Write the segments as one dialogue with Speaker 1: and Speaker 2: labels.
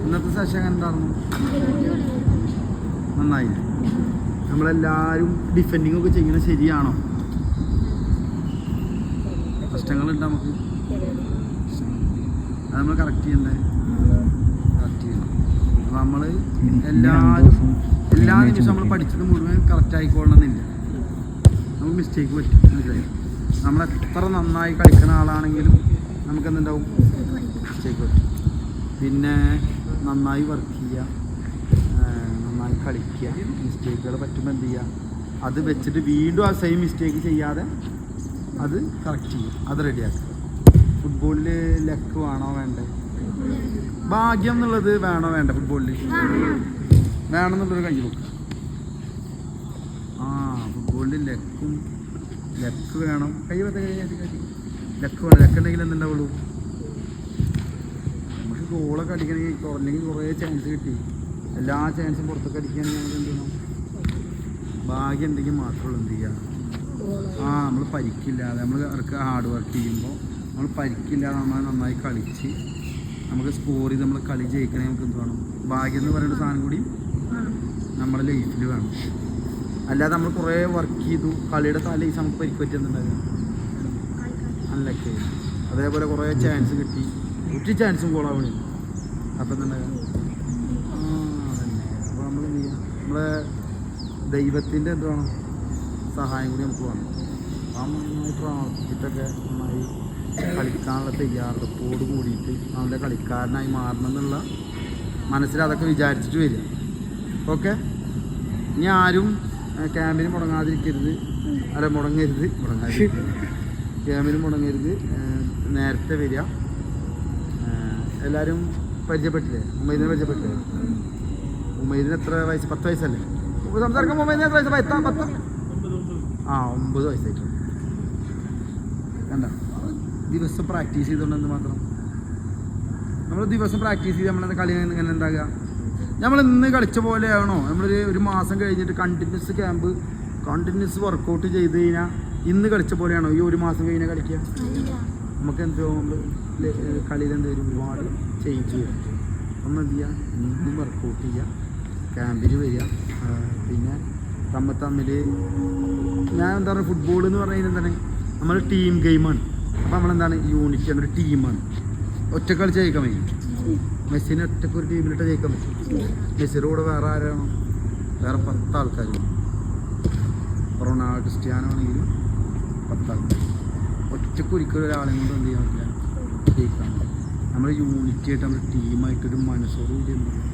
Speaker 1: ഇന്നത്തെ സെഷൻ എന്തായിരുന്നു? നന്നായി. നമ്മളെല്ലാവരും ഡിഫെൻഡിങ് ഒക്കെ ചെയ്യുന്നത് ശരിയാണോ? പ്രശ്നങ്ങളുണ്ട് നമുക്ക്, അത് നമ്മൾ കറക്റ്റ് ചെയ്യണ്ടേ? കറക്റ്റ് ചെയ്യണം. അപ്പോൾ നമ്മൾ എല്ലാ നിമിഷം നമ്മൾ പഠിച്ചത് മുഴുവൻ കറക്റ്റ് ആയിക്കൊള്ളണമെന്നില്ല. നമുക്ക് മിസ്റ്റേക്ക് പറ്റും. മനസ്സിലായി? നമ്മൾ എത്ര നന്നായി കളിക്കുന്ന ആളാണെങ്കിലും നമുക്ക് എന്തുണ്ടാവും? മിസ്റ്റേക്ക് പറ്റും. പിന്നെ നന്നായി വർക്ക് ചെയ്യുക, നന്നായി കളിക്കുക. മിസ്റ്റേക്കുകൾ പറ്റുമ്പോൾ എന്ത് ചെയ്യുക? അത് വെച്ചിട്ട് വീണ്ടും ആ സെയിം മിസ്റ്റേക്ക് ചെയ്യാതെ അത് കറക്റ്റ് ചെയ്യും, അത് റെഡിയാക്കുക. ഫുട്ബോളിൽ ലക്ക് വേണോ വേണ്ടേ? ഭാഗ്യം എന്നുള്ളത് വേണോ വേണ്ട? ഫുട്ബോളിൽ വേണമെന്നുള്ളൊരു കൈ നോക്കുക. ഫുട്ബോളിൽ ലക്ക് വേണം. ലക്ക് വേണം. ലക്ക് ഉണ്ടെങ്കിൽ എന്തുണ്ടാവുള്ളൂ? നമുക്ക് ഗോളൊക്കെ അടിക്കണമെങ്കിൽ അല്ലെങ്കിൽ കുറേ ചാൻസ് കിട്ടി എല്ലാ ചാൻസും പുറത്തൊക്കെ അടിക്കുകയാണെങ്കിൽ നമുക്ക് എന്ത് ചെയ്യണം? ഭാഗ്യം ഉണ്ടെങ്കിൽ മാത്രമേ എന്ത് ചെയ്യുക? നമ്മൾ പരിക്കില്ലാതെ നമ്മൾ ഹാർഡ് വർക്ക് ചെയ്യുമ്പോൾ നമ്മൾ പരിക്കില്ലാതെ നമ്മൾ നന്നായി കളിച്ച് നമുക്ക് സ്കോർ ചെയ്ത് നമ്മൾ കളി ജയിക്കണേ നമുക്ക് എന്ത് വേണം? ഭാഗ്യം എന്ന് പറയുന്ന സാധനം കൂടി നമ്മുടെ ലൈഫിൽ വേണം. അല്ലാതെ നമ്മൾ കുറേ വർക്ക് ചെയ്തു കളിയുടെ തലേസ് നമുക്ക് പരിക്ക് പറ്റുന്നുണ്ടാകുക അല്ലൊക്കെ. അതേപോലെ കുറേ ചാൻസ് കിട്ടി, ഒരു ചാൻസും ഗോളാവണേ. അപ്പം എന്തുണ്ടാകുക? അതന്നെ. അപ്പോൾ നമ്മൾ എന്ത് ചെയ്യുക? നമ്മളെ ദൈവത്തിൻ്റെ എന്ത് വേണം? സഹായം കൂടി നമുക്ക് വേണം. നന്നായി പ്രാർത്ഥിച്ചിട്ടൊക്കെ നന്നായി കളിക്കാനുള്ള തയ്യാറെടുപ്പോട് കൂടിയിട്ട് നല്ല കളിക്കാരനായി മാറണം എന്നുള്ള മനസ്സിൽ അതൊക്കെ വിചാരിച്ചിട്ട് വരിക. ഓക്കെ. ഇനി ആരും ക്യാമ്പിന് മുടങ്ങാതിരിക്കരുത്. ക്യാമ്പിന് മുടങ്ങരുത്. നേരത്തെ വരിക. എല്ലാവരും പരിചയപ്പെട്ടില്ലേ? ഉമ്മൈദിനെ പരിചയപ്പെട്ടില്ലേ? ഉമ്മൈദിന് എത്ര വയസ്സ്? 10 വയസ്സല്ലേ? സംസാരിക്കാൻ ഉമ്മൈദിന് എത്ര വയസ്സ്? 10 9 വയസ്സായിട്ട്. കണ്ട, ദിവസം പ്രാക്ടീസ് ചെയ്തുകൊണ്ടെന്ന് മാത്രം. നമ്മൾ ദിവസം പ്രാക്ടീസ് ചെയ്ത് നമ്മളെന്താ കളി ഇങ്ങനെ ഉണ്ടാകുക? നമ്മൾ ഇന്ന് കളിച്ച പോലെ ആവണോ? ഒരു മാസം കഴിഞ്ഞിട്ട് കണ്ടിന്യൂസ് ക്യാമ്പ് കണ്ടിന്യൂസ് വർക്കൗട്ട് ചെയ്ത് കഴിഞ്ഞാൽ ഇന്ന് കളിച്ച പോലെയാണോ ഈ ഒരു മാസം കഴിഞ്ഞാൽ കളിക്കുക? നമുക്ക് എന്തോ കളിയിൽ എന്തെങ്കിലും ഒരുപാട് ചേഞ്ച് വരും. നമ്മൾ എന്ത് ചെയ്യുക? ഇന്നും വർക്കൗട്ട് ചെയ്യുക, ക്യാമ്പിൽ വരിക. പിന്നെ തമ്മിൽ ഞാൻ എന്താ പറയുക, ഫുട്ബോൾ എന്ന് പറഞ്ഞു കഴിഞ്ഞാൽ എന്താണ്? നമ്മൾ ടീം ഗെയിമാണ്. അപ്പോൾ നമ്മളെന്താണ്? യൂണിറ്റാണ്, ഒരു ടീമാണ്. ഒറ്റ കളിച്ച് ജയിക്കാൻ പറ്റും. മെസ്സിനെ ഒറ്റക്ക് ഒരു ടീമിലിട്ട് ജയിക്കാൻ പറ്റും. മെസ്സിയുടെ കൂടെ വേറെ ആരാണോ? വേറെ 10 ആൾക്കാർ. റൊണാൾഡോ, ക്രിസ്ത്യാനോ ആണെങ്കിലും 10 ആൾക്കാർ. ഒറ്റക്ക് ഒരിക്കലും ഒരാളെ കൊണ്ട് എന്ത് ചെയ്യാൻ പറ്റില്ല? ജയിക്കാൻ പറ്റില്ല. നമ്മൾ യൂണിറ്റായിട്ട് നമ്മൾ ടീമായിട്ടൊരു മനസ്സോടുകൂടി എന്ത് ചെയ്യും?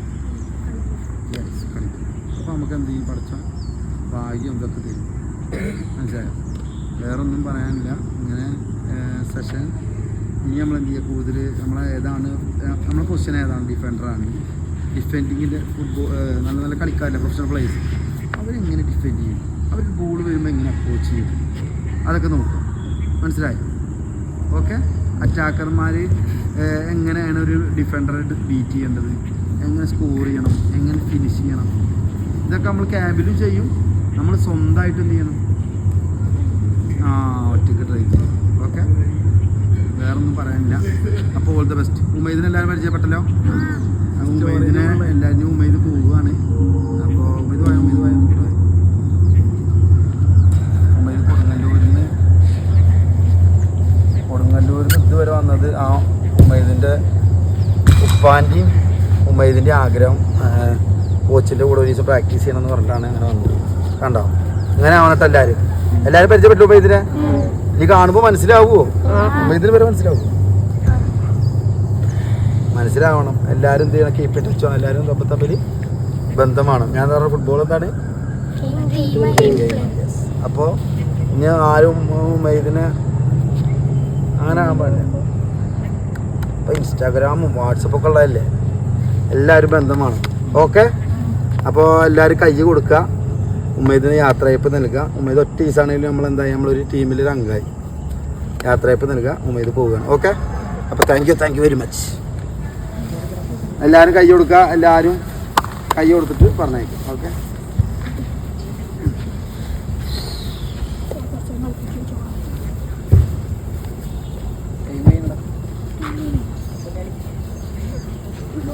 Speaker 1: കളിക്കും. അപ്പോൾ നമുക്ക് എന്ത് ചെയ്യും? പഠിച്ചാൽ ഭാഗ്യം എന്തൊക്കെ തരും. മനസ്സിലായോ? വേറൊന്നും പറയാനില്ല. ഇങ്ങനെ സെഷൻ ഇനി നമ്മളെന്ത് ചെയ്യുക? കൂടുതൽ നമ്മളെ ക്വസ്റ്റ്യൻ ഏതാണ്? ഡിഫൻഡറാണ്. ഡിഫെൻഡിങ്ങിൻ്റെ നല്ല നല്ല കളിക്കാരില്ല, പ്രൊഫഷണൽ പ്ലേയേഴ്സ്. അവരെങ്ങനെ ഡിഫെൻഡ് ചെയ്യും? അവർ ബോൾ വരുമ്പോൾ എങ്ങനെ അപ്രോച്ച് ചെയ്യും? അതൊക്കെ നോക്കുക. മനസ്സിലായി? ഓക്കെ. അറ്റാക്കർമാർ എങ്ങനെയാണ് ഒരു ഡിഫൻഡറെ ബീറ്റ് ചെയ്യേണ്ടത്, എങ്ങനെ സ്കോർ ചെയ്യണം, എങ്ങനെ ഫിനിഷ് ചെയ്യണം, ഇതൊക്കെ നമ്മൾ ക്യാമ്പിലും ചെയ്യും. നമ്മൾ സ്വന്തമായിട്ട് എന്ത് ചെയ്യണം? ഒറ്റയ്ക്ക് ട്രൈ ചെയ്യും. ഓക്കെ. വേറൊന്നും പറയാനില്ല. അപ്പോൾ ഓൾ ദ ബെസ്റ്റ്. ഉമ്മൈദിനെ എല്ലാവരും പരിചയപ്പെട്ടല്ലോ. ഉമ്മൈദിനെ എല്ലാവരും ഉമ്മൈദ് പോവുകയാണ്. അപ്പോൾ ഉമ്മൈദ് കൊടുങ്ങല്ലൂരിൽ ഇതുവരെ വന്നത് ഉമ്മൈദിൻ്റെ ഉപ്പാൻ്റെയും ഉമ്മൈദിൻ്റെ ആഗ്രഹം കോച്ചിൻ്റെ കൂടെ ഒരു ദിവസം പ്രാക്ടീസ് ചെയ്യണമെന്ന് പറഞ്ഞിട്ടാണ് അങ്ങനെ വന്നത്. കണ്ടോ? അങ്ങനെ ആവണട്ടോ എല്ലാവരും പരിചയപ്പെട്ടു. ഉമ്മൈദിനെ നീ കാണുമ്പോൾ മനസ്സിലാവുമോ? ഉമ്മൈദിന് വരെ മനസ്സിലാവണം. എല്ലാവരും എന്ത് ചെയ്യണം? കീപ്പ് ഇറ്റ് ടച്ച് ആണ്. എല്ലാവരും തമ്മിൽ ബന്ധമാണ്. ഞാൻ പറഞ്ഞ ഫുട്ബോൾ എന്താണ്? അപ്പോൾ ഇനി ആരും ഉമ്മൈദിനെ അങ്ങനെ ആകാൻ പാടില്ല. ഇപ്പോൾ ഇൻസ്റ്റാഗ്രാമും വാട്സപ്പൊക്കെ ഉള്ളതല്ലേ, എല്ലാവരും ബന്ധമാണ്. ഓക്കെ. അപ്പോൾ എല്ലാവരും കൈ കൊടുക്കുക. ഉമ്മൈദിന് യാത്രയപ്പ് നൽകുക. ഉമ്മൈദ് ഒറ്റ ദിവസമാണെങ്കിലും നമ്മളെന്തായി? നമ്മളൊരു ടീമിലൊരു അംഗമായി യാത്രയപ്പ് നൽകുക. ഉമ്മൈദ് പോവുകയാണ്. ഓക്കെ. അപ്പോൾ താങ്ക് യു വെരി മച്ച്. എല്ലാവരും കൈ കൊടുക്കുക. എല്ലാവരും കൈ കൊടുത്തിട്ട് പറഞ്ഞേക്കും. ഓക്കെ. No,